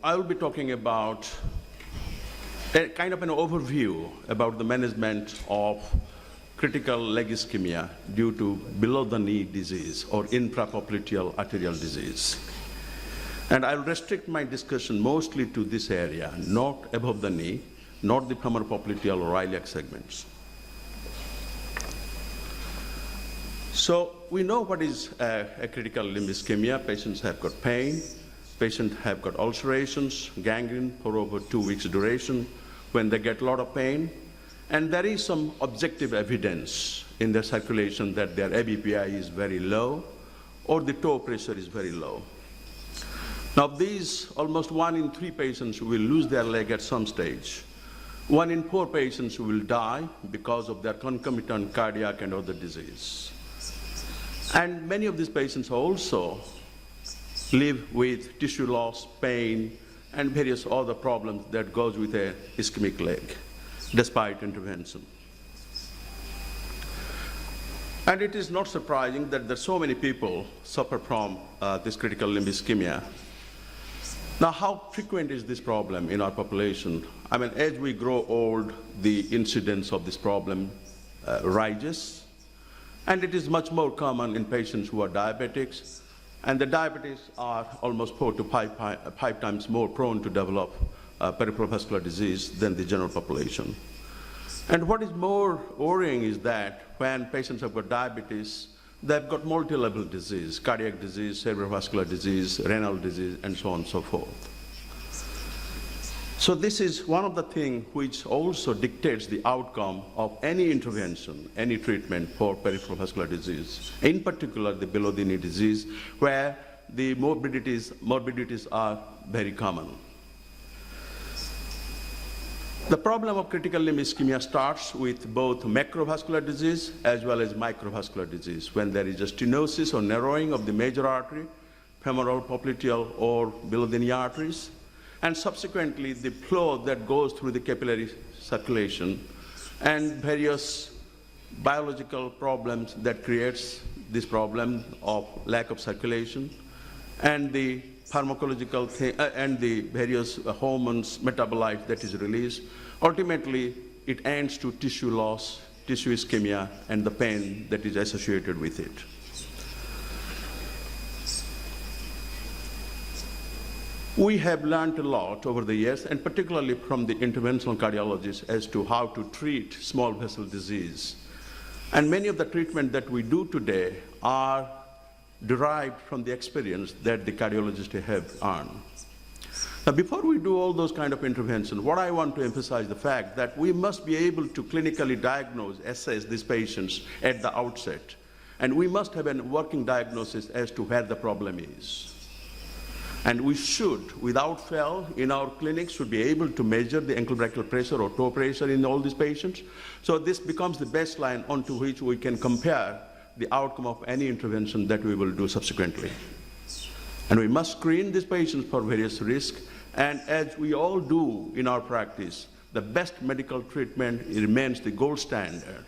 I will be talking about a kind of an overview about the management of critical leg ischemia due to below-the-knee disease or infrapopliteal arterial disease. And I'll restrict my discussion mostly to this area, not above the knee, not the femoral-popliteal or iliac segments. So we know what is a critical limb ischemia. Patients have got pain, patients have got ulcerations, gangrene for over 2 weeks duration when they get a lot of pain. And there is some objective evidence in their circulation that their ABPI is very low or the toe pressure is very low. Now these, almost 1 in 3 patients will lose their leg at some stage. 1 in 4 patients will die because of their concomitant cardiac and other disease. And many of these patients also live with tissue loss, pain, and various other problems that goes with a ischemic leg, despite intervention. And it is not surprising that there are so many people suffer from this critical limb ischemia. Now, how frequent is this problem in our population? I mean, as we grow old, the incidence of this problem rises, and it is much more common in patients who are diabetics, and the diabetics are almost 4 to 5 times more prone to develop peripheral vascular disease than the general population. And what is more worrying is that when patients have got diabetes, they've got multi-level disease, cardiac disease, cerebrovascular disease, renal disease, and so on and so forth. So this is one of the things which also dictates the outcome of any intervention, any treatment for peripheral vascular disease, in particular the below-the-knee disease, where the morbidities are very common. The problem of critical limb ischemia starts with both macrovascular disease as well as microvascular disease, when there is a stenosis or narrowing of the major artery, femoral, popliteal, or below-the-knee arteries, and subsequently the flow that goes through the capillary circulation and various biological problems that creates this problem of lack of circulation, and the pharmacological and the various hormones, metabolites that is released. Ultimately, it ends to tissue loss, tissue ischemia, and the pain that is associated with it. We have learned a lot over the years, and particularly from the interventional cardiologists, as to how to treat small vessel disease. And many of the treatment that we do today are derived from the experience that the cardiologists have earned. Now, before we do all those kind of interventions, what I want to emphasize the fact that we must be able to clinically diagnose, assess these patients at the outset. And we must have a working diagnosis as to where the problem is. And we should, without fail, in our clinics, should be able to measure the ankle brachial pressure or toe pressure in all these patients. So this becomes the baseline onto which we can compare the outcome of any intervention that we will do subsequently. And we must screen these patients for various risks. And as we all do in our practice, the best medical treatment remains the gold standard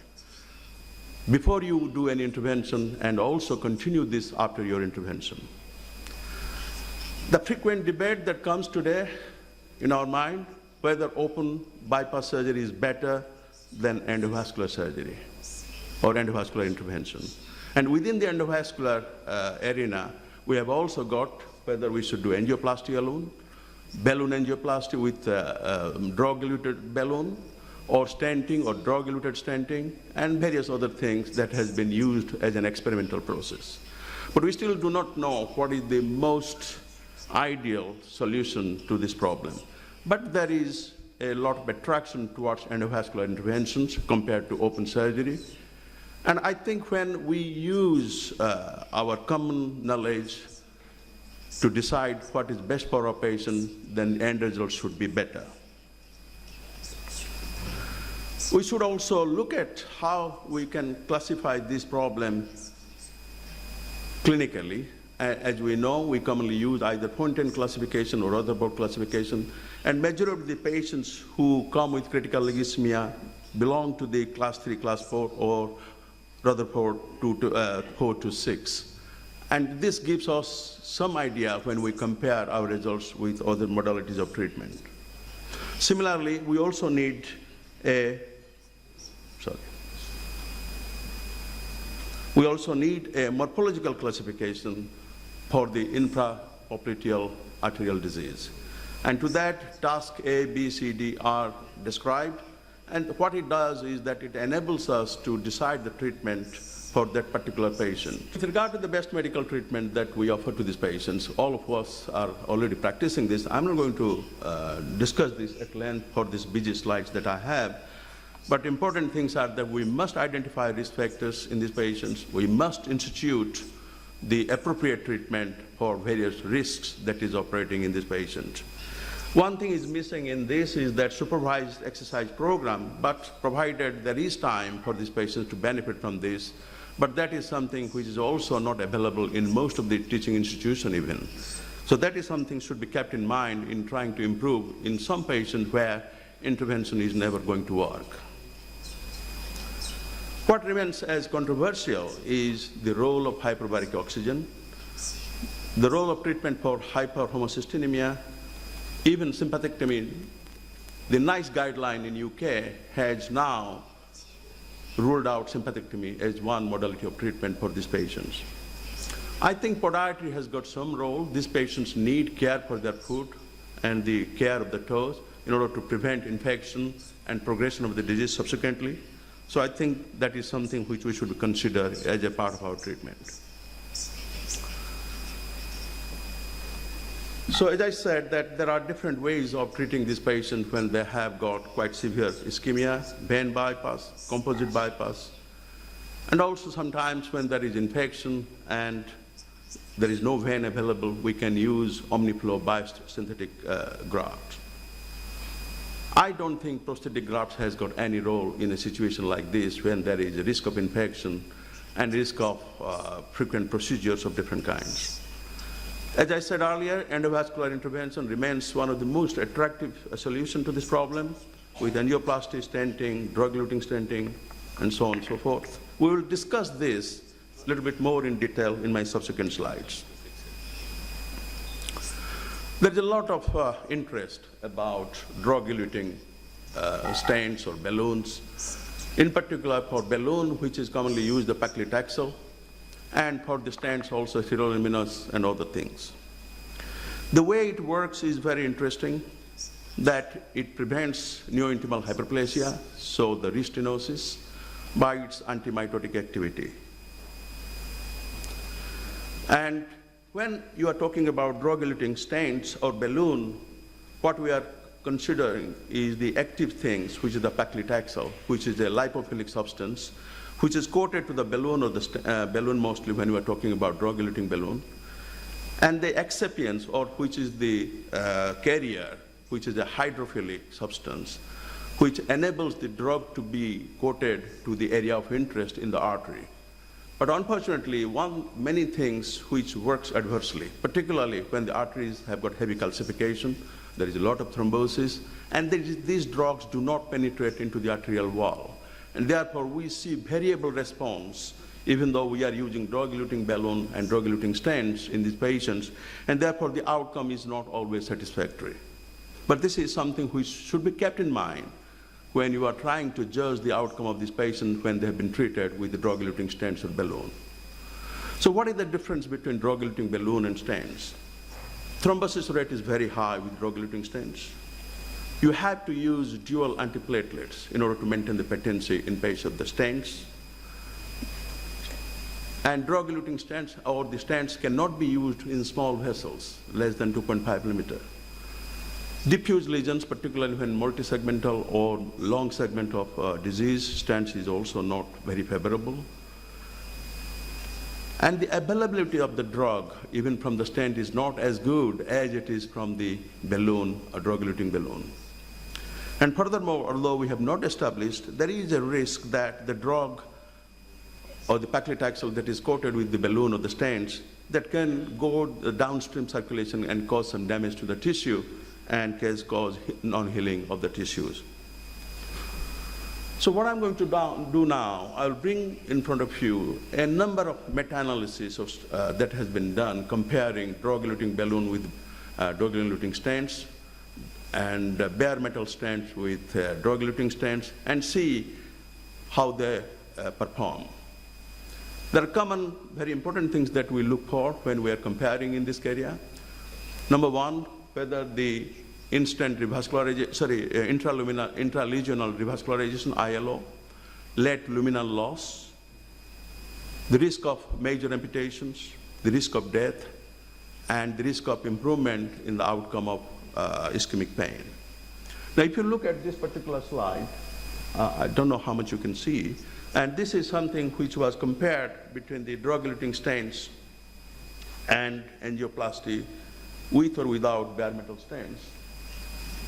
before you do any intervention, and also continue this after your intervention. The frequent debate that comes today in our mind, whether open bypass surgery is better than endovascular surgery or endovascular intervention. And within the endovascular arena, we have also got whether we should do angioplasty alone, balloon angioplasty with drug-eluted balloon, or stenting or drug-eluted stenting, and various other things that has been used as an experimental process. But we still do not know what is the most ideal solution to this problem. But there is a lot of attraction towards endovascular interventions compared to open surgery. And I think when we use our common knowledge to decide what is best for our patient, then the end result should be better. We should also look at how we can classify this problem clinically. As we know, we commonly use either Poynton classification or Rutherford classification, and majority of the patients who come with critical leg ischemia belong to the class 3, class 4, or Rutherford 4 to 6. And this gives us some idea when we compare our results with other modalities of treatment. Similarly, we also need a morphological classification for the infrapopliteal arterial disease. And to that, task A, B, C, D are described. And what it does is that it enables us to decide the treatment for that particular patient. With regard to the best medical treatment that we offer to these patients, all of us are already practicing this. I'm not going to discuss this at length for these busy slides that I have. But important things are that we must identify risk factors in these patients. We must institute the appropriate treatment for various risks that is operating in this patient. One thing is missing in this is that supervised exercise program, but provided there is time for these patients to benefit from this, but that is something which is also not available in most of the teaching institutions even. So that is something should be kept in mind in trying to improve in some patients where intervention is never going to work. What remains as controversial is the role of hyperbaric oxygen, the role of treatment for hyperhomocystinemia, even sympathectomy. The NICE guideline in UK has now ruled out sympathectomy as one modality of treatment for these patients. I think podiatry has got some role. These patients need care for their foot and the care of the toes in order to prevent infection and progression of the disease subsequently. So I think that is something which we should consider as a part of our treatment. So as I said, that there are different ways of treating these patients when they have got quite severe ischemia, vein bypass, composite bypass, and also sometimes when there is infection and there is no vein available, we can use Omniflow biased synthetic grafts. I don't think prosthetic grafts has got any role in a situation like this when there is a risk of infection and risk of frequent procedures of different kinds. As I said earlier, endovascular intervention remains one of the most attractive solutions to this problem, with angioplasty, stenting, drug-eluting stenting, and so on and so forth. We will discuss this a little bit more in detail in my subsequent slides. There is a lot of interest about drug-eluting stents or balloons, in particular for balloon, which is commonly used, the paclitaxel, and for the stents also sirolimus and other things. The way it works is very interesting, that it prevents neointimal hyperplasia, so the restenosis, by its antimitotic activity. And when you are talking about drug-eluting stents or balloon, what we are considering is the active things, which is the paclitaxel, which is a lipophilic substance, which is coated to the balloon or the balloon mostly when we are talking about drug-eluting balloon, and the excipients, or which is the carrier, which is a hydrophilic substance, which enables the drug to be coated to the area of interest in the artery. But unfortunately, many things which works adversely, particularly when the arteries have got heavy calcification, there is a lot of thrombosis, and these drugs do not penetrate into the arterial wall. And therefore, we see variable response, even though we are using drug-eluting balloon and drug-eluting stents in these patients, and therefore the outcome is not always satisfactory. But this is something which should be kept in mind when you are trying to judge the outcome of these patients when they have been treated with the drug-eluting stents or balloon. So what is the difference between drug-eluting balloon and stents? Thrombosis rate is very high with drug-eluting stents. You have to use dual antiplatelets in order to maintain the patency in patients of the stents. And drug-eluting stents or the stents cannot be used in small vessels, less than 2.5 millimeter. Diffuse lesions, particularly when multisegmental or long segment of disease, stents is also not very favorable. And the availability of the drug, even from the stent, is not as good as it is from the balloon, a drug-eluting balloon. And furthermore, although we have not established, there is a risk that the drug or the paclitaxel that is coated with the balloon or the stents that can go downstream circulation and cause some damage to the tissue and cause non-healing of the tissues. So what I'm going to do now, I'll bring in front of you a number of meta-analyses that has been done comparing drug-eluting balloon with drug-eluting stents and bare metal stents with drug-eluting stents and see how they perform. There are common, very important things that we look for when we are comparing in this area. Number one, whether the intralesional revascularization, ILO, late luminal loss, the risk of major amputations, the risk of death, and the risk of improvement in the outcome of ischemic pain. Now, if you look at this particular slide, I don't know how much you can see, and this is something which was compared between the drug-eluting stents and angioplasty with or without bare metal stents.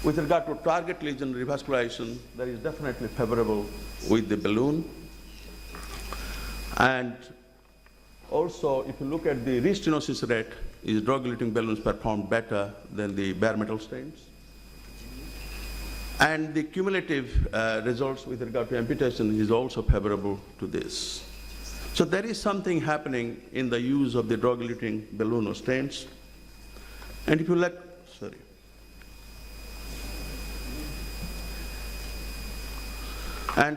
With regard to target lesion revascularization, that is definitely favorable with the balloon. And also, if you look at the restenosis rate, is drug-eluting balloons perform better than the bare metal stents. And the cumulative results with regard to amputation is also favorable to this. So there is something happening in the use of the drug-eluting balloon or stents. And if you look,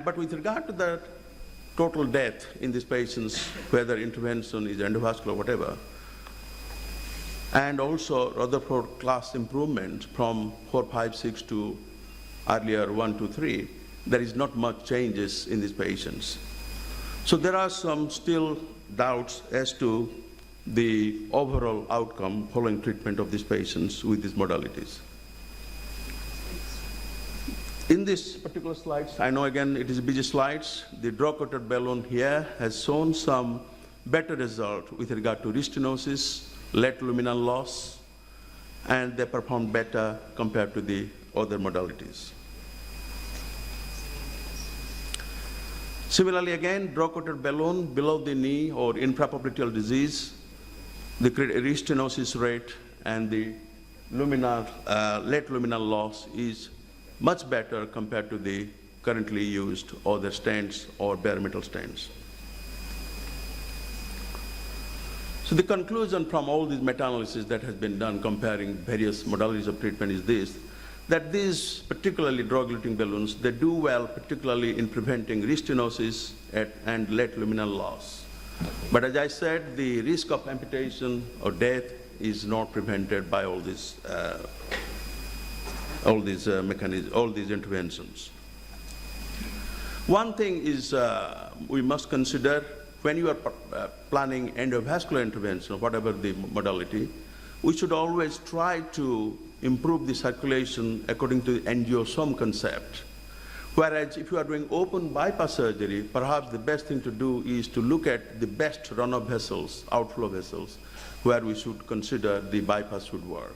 but with regard to the total death in these patients, whether intervention is endovascular, whatever, and also Rutherford class improvement from 4, 5, 6 to earlier 1, 2, 3, there is not much changes in these patients. So there are some still doubts as to the overall outcome following treatment of these patients with these modalities. In this particular slides, I know again it is busy slides, the drug-coated balloon here has shown some better result with regard to restenosis, late luminal loss, and they perform better compared to the other modalities. Similarly, again, drug-coated balloon below the knee or infrapopliteal disease, the restenosis rate and the late luminal loss is much better compared to the currently used other stents or bare metal stents. So the conclusion from all these meta-analysis that has been done comparing various modalities of treatment is this, that these particularly drug-eluting balloons, they do well particularly in preventing restenosis and late luminal loss. But as I said, the risk of amputation or death is not prevented by all these mechanisms, all these interventions. One thing is we must consider when you are planning endovascular intervention, whatever the modality, we should always try to improve the circulation according to the angiosome concept. Whereas if you are doing open bypass surgery, perhaps the best thing to do is to look at the best run-off vessels, outflow vessels, where we should consider the bypass should work.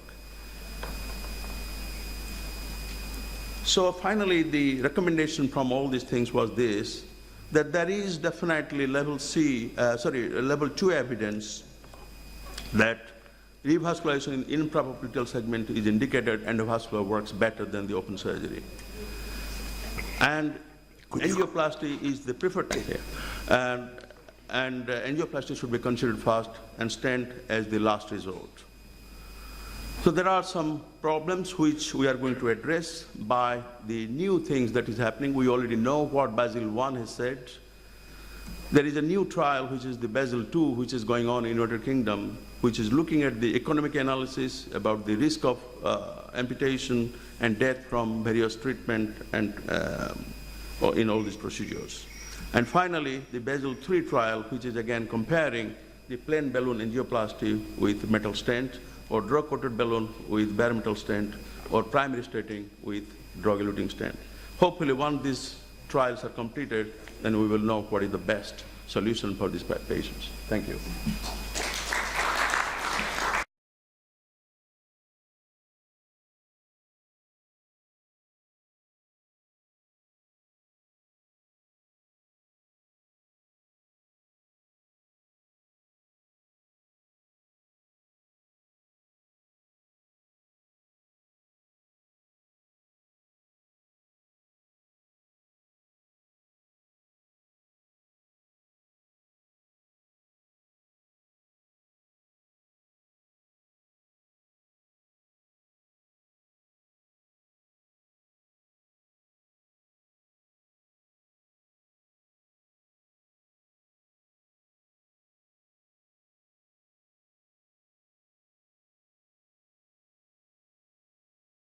So finally, the recommendation from all these things was this, that there is definitely level 2 evidence that revascularization in infrapopliteal segment is indicated endovascular works better than the open surgery. And angioplasty is the preferred here. And angioplasty should be considered first and stent as the last resort. So there are some problems which we are going to address by the new things that is happening. We already know what Basel I has said. There is a new trial, which is the Basel II, which is going on in United Kingdom, which is looking at the economic analysis about the risk of amputation and death from various treatment and in all these procedures. And finally, the Basel III trial, which is again comparing the plain balloon angioplasty with metal stent, or drug-coated balloon with bare metal stent, or primary stenting with drug-eluting stent. Hopefully, once these trials are completed, then we will know what is the best solution for these patients. Thank you.